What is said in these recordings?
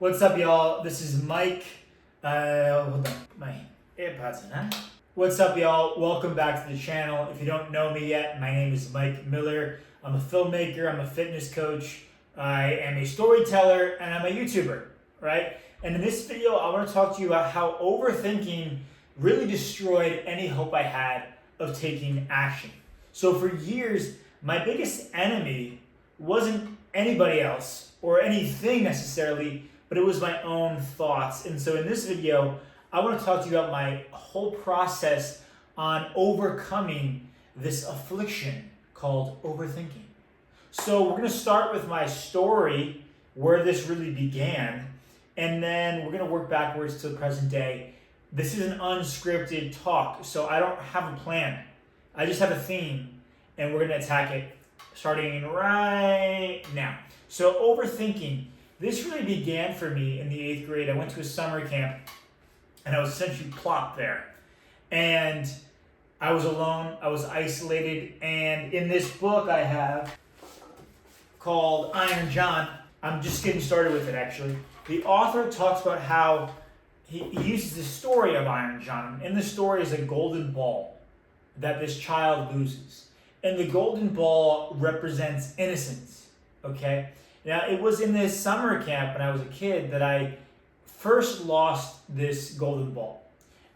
What's up, y'all? This is Mike. Hold on, my AirPods in, huh? What's up, y'all? Welcome back to the channel. If you don't know me yet, my name is Mike Miller. I'm a filmmaker, I'm a fitness coach, I am a storyteller, and I'm a YouTuber, right? And in this video, I want to talk to you about how overthinking really destroyed any hope I had of taking action. So for years, my biggest enemy wasn't anybody else or anything necessarily, but it was my own thoughts. And so in this video, I want to talk to you about my whole process on overcoming this affliction called overthinking. So we're going to start with my story, where this really began, and then we're going to work backwards to the present day. This is an unscripted talk, so I don't have a plan. I just have a theme, and we're going to attack it starting right now. So overthinking, this really began for me in the 8th grade. I went to a summer camp, and I was essentially plopped there. And I was alone, I was isolated, and in this book I have called Iron John, I'm just getting started with it actually. The author talks about how he uses the story of Iron John. In the story is a golden ball that this child loses. And the golden ball represents innocence, okay? Now, it was in this summer camp when I was a kid that I first lost this golden ball.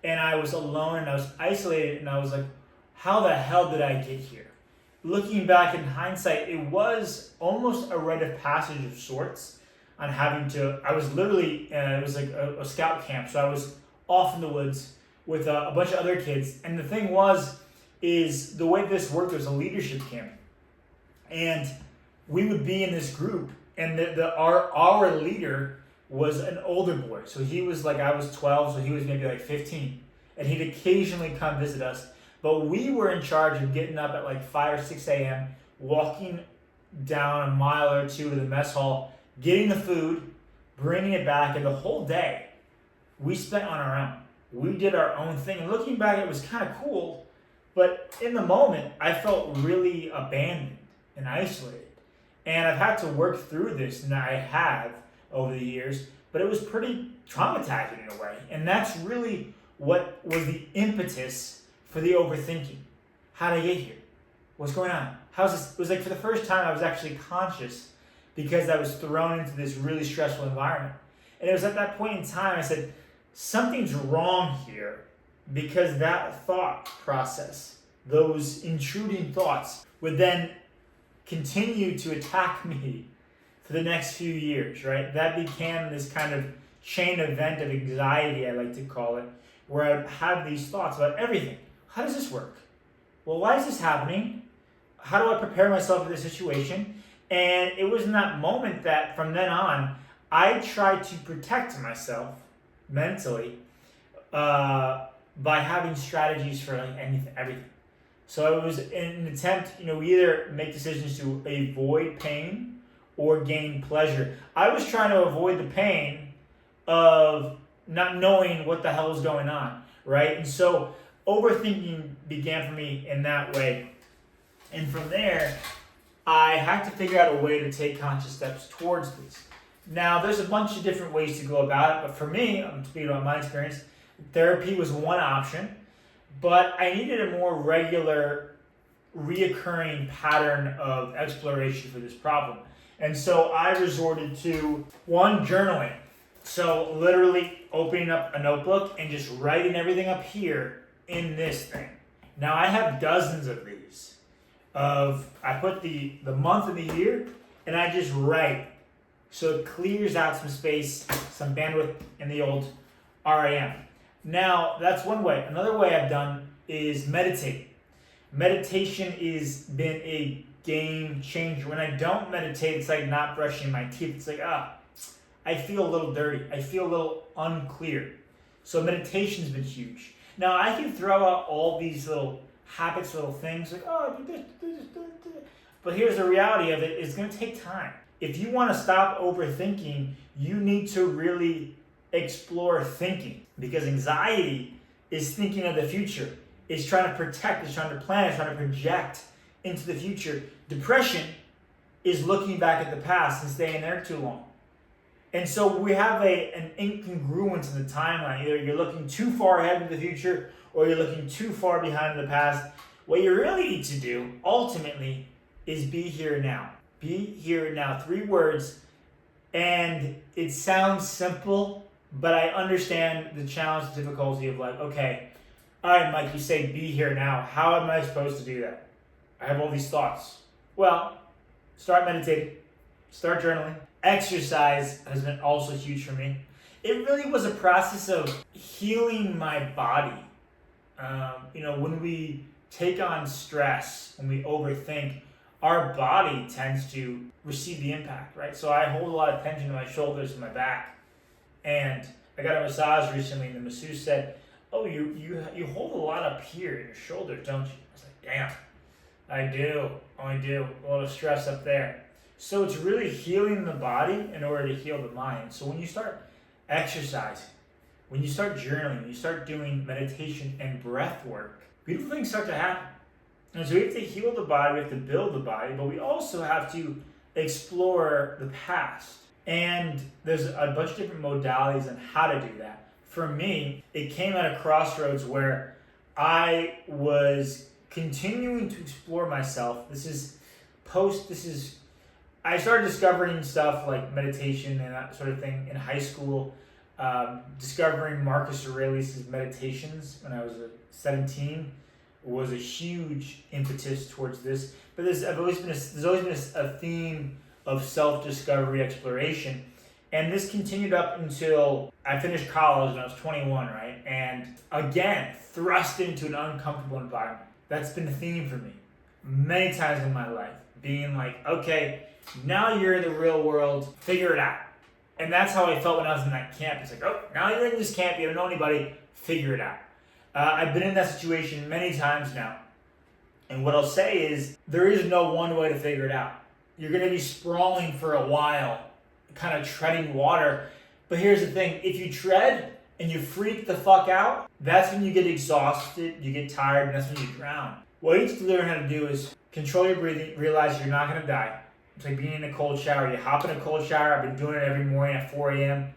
And I was alone and I was isolated and I was like, how the hell did I get here? Looking back in hindsight, it was almost a rite of passage of sorts on having to, I was literally, it was like a scout camp. So I was off in the woods with a bunch of other kids. And the thing is the way this worked was a leadership camp. And we would be in this group, and our leader was an older boy. So he was like, I was 12, so he was maybe like 15. And he'd occasionally come visit us. But we were in charge of getting up at like 5 or 6 a.m., walking down a mile or two to the mess hall, getting the food, bringing it back, and the whole day we spent on our own. We did our own thing. And looking back, it was kind of cool. But in the moment, I felt really abandoned and isolated. And I've had to work through this, and I have over the years, but it was pretty traumatizing in a way. And that's really what was the impetus for the overthinking. How did I get here? What's going on? How's this? It was like for the first time I was actually conscious because I was thrown into this really stressful environment. And it was at that point in time I said, something's wrong here, because that thought process, those intruding thoughts, would then continue to attack me for the next few years, right? That became this kind of chain event of anxiety, I like to call it, where I would have these thoughts about everything. How does this work? Well, why is this happening? How do I prepare myself for this situation? And it was in that moment that from then on, I tried to protect myself mentally by having strategies for like everything. So it was an attempt, we either make decisions to avoid pain or gain pleasure. I was trying to avoid the pain of not knowing what the hell was going on, right? And so overthinking began for me in that way. And from there, I had to figure out a way to take conscious steps towards this. Now, there's a bunch of different ways to go about it, but for me, I'm speaking about my experience, therapy was one option. But I needed a more regular, reoccurring pattern of exploration for this problem. And so I resorted to one, journaling. So literally opening up a notebook and just writing everything up here in this thing. Now I have dozens of these. I put the month and the year, and I just write. So it clears out some space, some bandwidth in the old RAM. Now, that's one way. Another way I've done is meditate. Meditation has been a game changer. When I don't meditate, it's like not brushing my teeth. It's like, I feel a little dirty. I feel a little unclear. So meditation's been huge. Now, I can throw out all these little habits, little things, like, do this, do this, do this. But here's the reality of it, it's going to take time. If you want to stop overthinking, you need to really explore thinking, because anxiety is thinking of the future. It's trying to protect, it's trying to plan, it's trying to project into the future. Depression is looking back at the past and staying there too long. And so we have an incongruence in the timeline. Either you're looking too far ahead in the future or you're looking too far behind in the past. What you really need to do, ultimately, is be here now. Be here now. 3 words. And it sounds simple, but I understand the challenge, the difficulty of like, okay, all right, Mike, you say be here now. How am I supposed to do that? I have all these thoughts. Well, start meditating, start journaling. Exercise has been also huge for me. It really was a process of healing my body. When we take on stress, when we overthink, our body tends to receive the impact, right? So I hold a lot of tension in my shoulders and my back. And I got a massage recently, and the masseuse said, "Oh, you hold a lot up here in your shoulders, don't you?" I was like, "Damn, I do. A lot of stress up there." So it's really healing the body in order to heal the mind. So when you start exercising, when you start journaling, when you start doing meditation and breath work, beautiful things start to happen. And so we have to heal the body, we have to build the body, but we also have to explore the past. And there's a bunch of different modalities on how to do that. For me, it came at a crossroads where I was continuing to explore myself. I started discovering stuff like meditation and that sort of thing in high school, discovering Marcus Aurelius' meditations when I was 17 was a huge impetus towards this. But there's always been a theme of self-discovery, exploration. And this continued up until I finished college and I was 21, right? And again, thrust into an uncomfortable environment. That's been a theme for me many times in my life. Being like, okay, now you're in the real world, figure it out. And that's how I felt when I was in that camp. It's like, oh, now you're in this camp, you don't know anybody, figure it out. I've been in that situation many times now. And what I'll say is, there is no one way to figure it out. You're going to be sprawling for a while, kind of treading water. But here's the thing, if you tread and you freak the fuck out, that's when you get exhausted, you get tired, and that's when you drown. What you need to learn how to do is control your breathing, realize you're not going to die. It's like being in a cold shower. You hop in a cold shower. I've been doing it every morning at 4 a.m.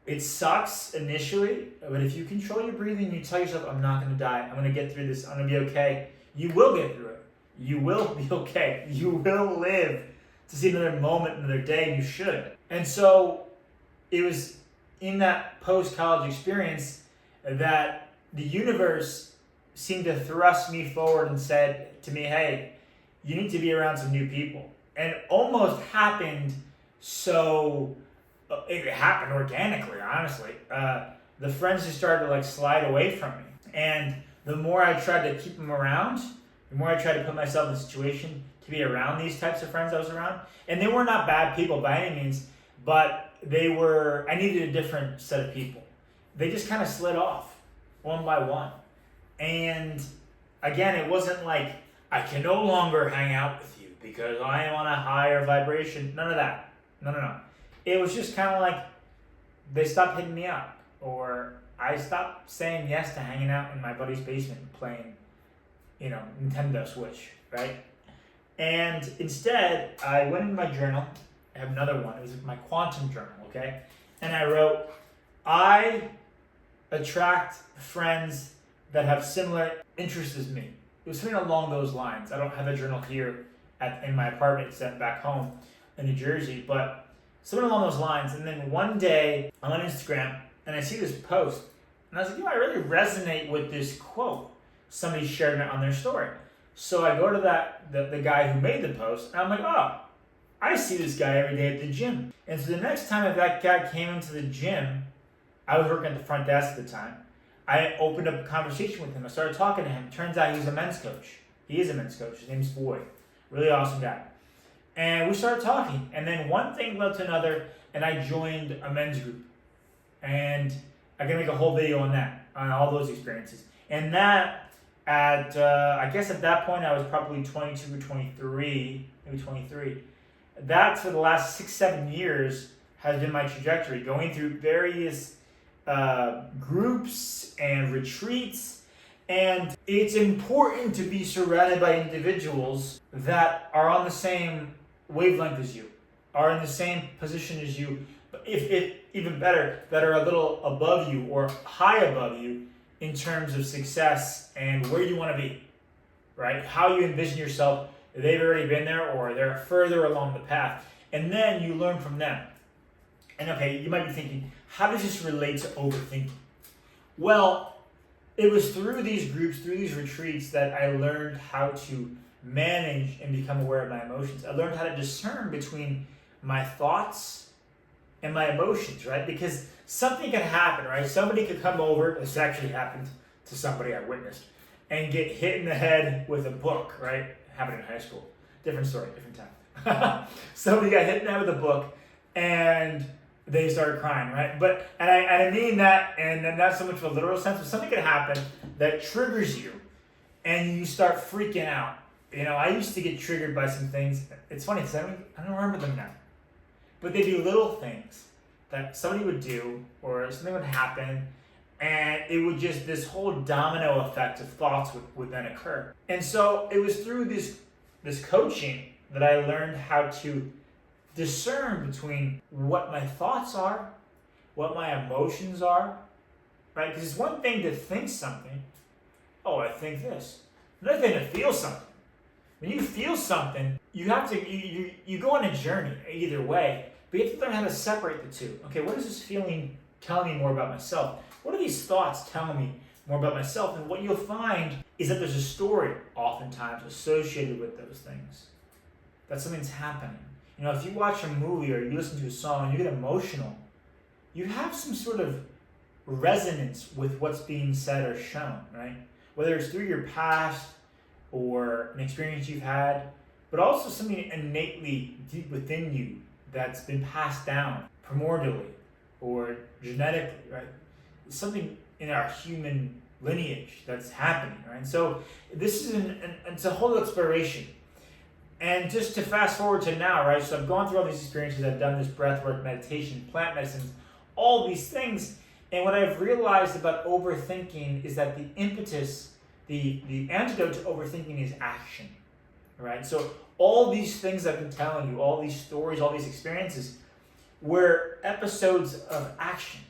It sucks initially, but if you control your breathing, you tell yourself, I'm not going to die. I'm going to get through this. I'm going to be okay. You will get through it. You will be okay. You will live to see another moment, another day, and you should. And so it was in that post-college experience that the universe seemed to thrust me forward and said to me, hey, you need to be around some new people. And it almost happened it happened organically, honestly. The friends just started to slide away from me. And the more I tried to keep them around, the more I tried to put myself in a situation to be around these types of friends I was around. And they were not bad people by any means, but I needed a different set of people. They just kind of slid off one by one. And again, it wasn't like, I can no longer hang out with you because I am on a higher vibration. None of that. No. It was just kind of like they stopped hitting me up, or I stopped saying yes to hanging out in my buddy's basement and playing, Nintendo Switch, right? And instead, I went in my journal. I have another one. It was my quantum journal, okay? And I wrote, I attract friends that have similar interests as me. It was something along those lines. I don't have a journal here in my apartment. It's back home in New Jersey, but something along those lines. And then one day, I'm on Instagram, and I see this post, and I was like, I really resonate with this quote. Somebody shared it on their story. So I go to the guy who made the post, and I'm like, oh, I see this guy every day at the gym. And so the next time that guy came into the gym, I was working at the front desk at the time, I opened up a conversation with him. I started talking to him. Turns out he was a men's coach. He is a men's coach. His name's Boyd. Really awesome guy. And we started talking. And then one thing led to another, and I joined a men's group. And I can make a whole video on that, on all those experiences. And that, I guess at that point, I was probably 22 or 23, maybe 23. That, for the last 6-7 years, has been my trajectory, going through various groups and retreats. And it's important to be surrounded by individuals that are on the same wavelength as you, are in the same position as you, if even better, that are a little above you or high above you in terms of success and where you want to be, right? How you envision yourself. They've already been there or they're further along the path. And then you learn from them. And okay, you might be thinking, how does this relate to overthinking? Well, it was through these groups, through these retreats, that I learned how to manage and become aware of my emotions. I learned how to discern between my thoughts and my emotions, right? Because something can happen, right? Somebody could come over, this actually happened to somebody I witnessed, and get hit in the head with a book, right? Happened in high school. Different story, different time. Somebody got hit in the head with a book, and they started crying, right? But, and I mean that, and not so much of a literal sense, but something can happen that triggers you, and you start freaking out. You know, I used to get triggered by some things. It's funny, because I don't remember them now. But they'd be little things that somebody would do, or something would happen, and it would just, this whole domino effect of thoughts would then occur. And so it was through this coaching that I learned how to discern between what my thoughts are, what my emotions are, right? Because it's one thing to think something. Oh, I think this. Another thing to feel something. When you feel something, you have to, you go on a journey either way, but you have to learn how to separate the two. Okay, what is this feeling telling me more about myself? What are these thoughts telling me more about myself? And what you'll find is that there's a story oftentimes associated with those things. That something's happening. You know, if you watch a movie or you listen to a song and you get emotional, you have some sort of resonance with what's being said or shown, right? Whether it's through your past or an experience you've had, but also something innately deep within you that's been passed down primordially or genetically, right? Something in our human lineage that's happening, right? So this is it's a whole exploration. And just to fast forward to now, right? So I've gone through all these experiences, I've done this breathwork, meditation, plant medicines, all these things. And what I've realized about overthinking is that the impetus, the antidote to overthinking is action, right? So all these things I've been telling you, all these stories, all these experiences, were episodes of action.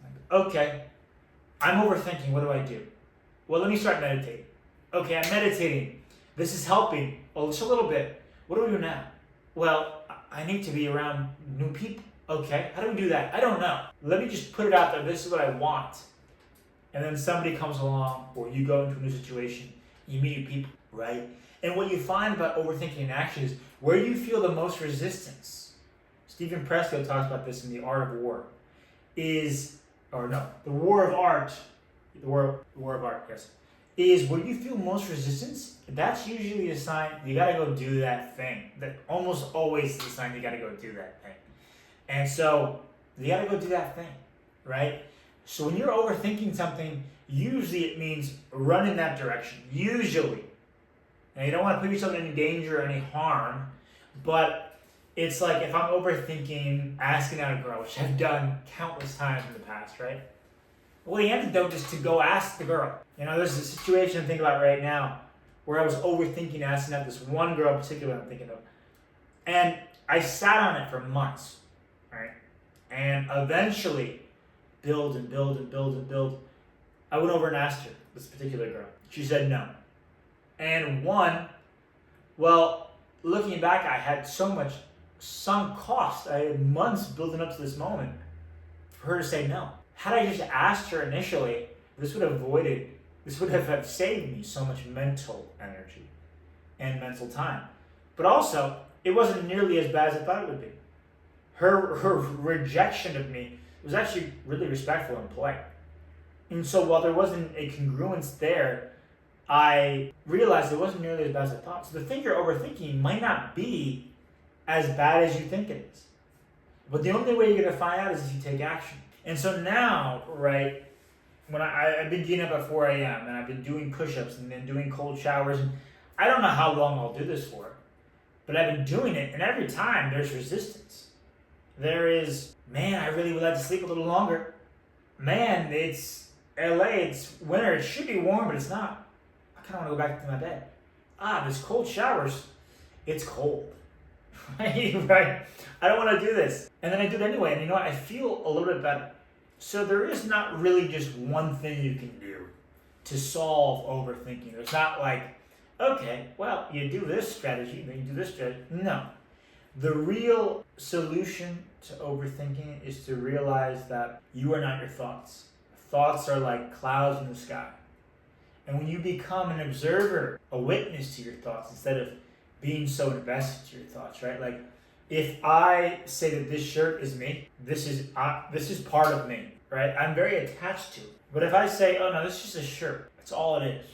Like, okay, I'm overthinking, what do? Well, let me start meditating. Okay, I'm meditating. This is helping. Oh, just a little bit. What do we do now? Well, I need to be around new people. Okay, how do we do that? I don't know. Let me just put it out there. This is what I want. And then somebody comes along, or you go into a new situation, you meet new people, right? And what you find about overthinking in action is where you feel the most resistance. Stephen Pressfield talks about this in The Art of War. The War of Art. The War of Art, yes. Is where you feel most resistance, that's usually a sign you gotta go do that thing. That almost always is a sign you gotta go do that thing. And so you gotta go do that thing, right? So when you're overthinking something, usually it means run in that direction. Usually. Now you don't want to put yourself in any danger or any harm, but it's like if I'm overthinking asking out a girl, which I've done countless times in the past, right? Well, the antidote is to go ask the girl. You know, there's a situation I'm thinking about right now where I was overthinking asking out this one girl in particular I'm thinking of. And I sat on it for months, right? And eventually, build. I went over and asked her, this particular girl. She said no. And looking back, I had so much sunk cost. I had months building up to this moment for her to say no. Had I just asked her initially, this would have saved me so much mental energy and mental time. But also, it wasn't nearly as bad as I thought it would be. Her rejection of me was actually really respectful and polite. And so while there wasn't a congruence there, I realized it wasn't nearly as bad as I thought. So the thing you're overthinking might not be as bad as you think it is. But the only way you're going to find out is if you take action. And so now, right, when I've been getting up at 4 a.m. and I've been doing push-ups and then doing cold showers, and I don't know how long I'll do this for, but I've been doing it, and every time there's resistance. There is, man, I really would like to sleep a little longer. Man, it's LA, it's winter, it should be warm, but it's not. I kind of want to go back to my bed. This cold showers, it's cold. Right? I don't want to do this. And then I do it anyway, and you know what? I feel a little bit better. So there is not really just one thing you can do to solve overthinking. There's not like, okay, well, you do this strategy, then you do this strategy. No. The real solution to overthinking is to realize that you are not your thoughts. Thoughts are like clouds in the sky. And when you become an observer, a witness to your thoughts, instead of being so invested to your thoughts, right? Like, if I say that this shirt is me, this is part of me, right? I'm very attached to it. But if I say, oh no, this is just a shirt, that's all it is,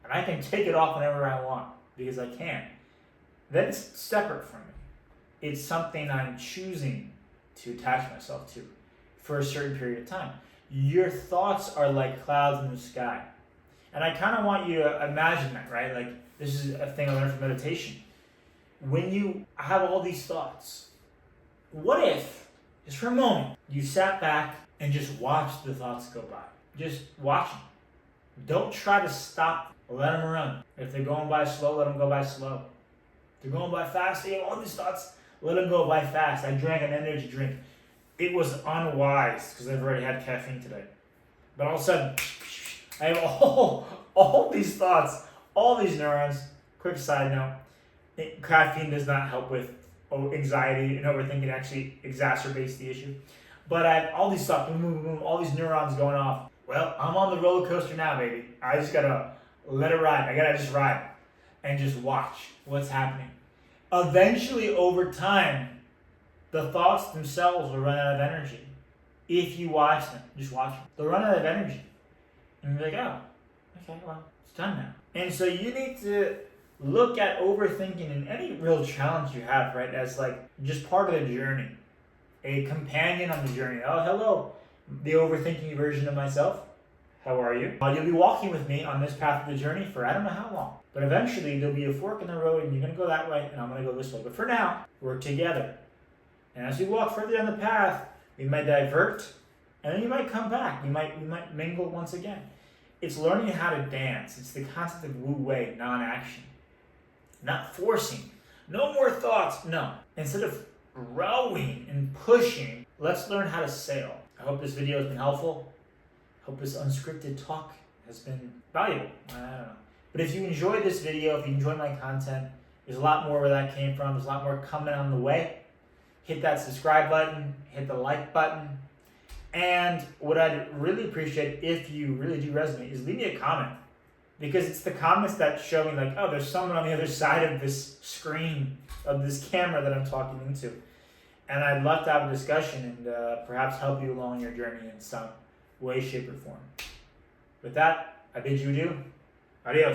and I can take it off whenever I want because I can, then it's separate from me. It's something I'm choosing to attach myself to for a certain period of time. Your thoughts are like clouds in the sky. And I kind of want you to imagine that, right? Like, this is a thing I learned from meditation. When you have all these thoughts, what if, just for a moment, you sat back and just watched the thoughts go by? Just watch them. Don't try to stop them. Let them run. If they're going by slow, let them go by slow. If they're going by fast, you have all these thoughts, let them go by fast. I drank an energy drink. It was unwise because I've already had caffeine today. But all of a sudden, I have all these thoughts, all these neurons. Quick side note, caffeine does not help with anxiety and overthinking. It actually exacerbates the issue. But I have all these thoughts, boom, boom, boom, all these neurons going off. Well, I'm on the roller coaster now, baby. I just gotta let it ride. I gotta just ride and just watch what's happening. Eventually, over time, the thoughts themselves will run out of energy. If you watch them, just watch them. They'll run out of energy. And you're like, oh, okay, well, it's done now. And so you need to look at overthinking and any real challenge you have, right, as like just part of the journey. A companion on the journey. Oh, hello, the overthinking version of myself. How are you? You'll be walking with me on this path of the journey for I don't know how long. But eventually there'll be a fork in the road and you're going to go that way and I'm going to go this way. But for now, we're together. And as we walk further down the path, we might divert and then you might come back. We might mingle once again. It's learning how to dance. It's the concept of wu wei, non-action. Not forcing. No more thoughts. No. Instead of rowing and pushing, let's learn how to sail. I hope this video has been helpful. I hope this unscripted talk has been valuable. I don't know. But if you enjoyed this video, if you enjoy my content, there's a lot more where that came from. There's a lot more coming on the way. Hit that subscribe button. Hit the like button. And what I'd really appreciate, if you really do resonate, is leave me a comment. Because it's the comments that show me like, oh, there's someone on the other side of this screen, of this camera that I'm talking into. And I'd love to have a discussion and perhaps help you along your journey in some way, shape, or form. With that, I bid you adieu. Adios.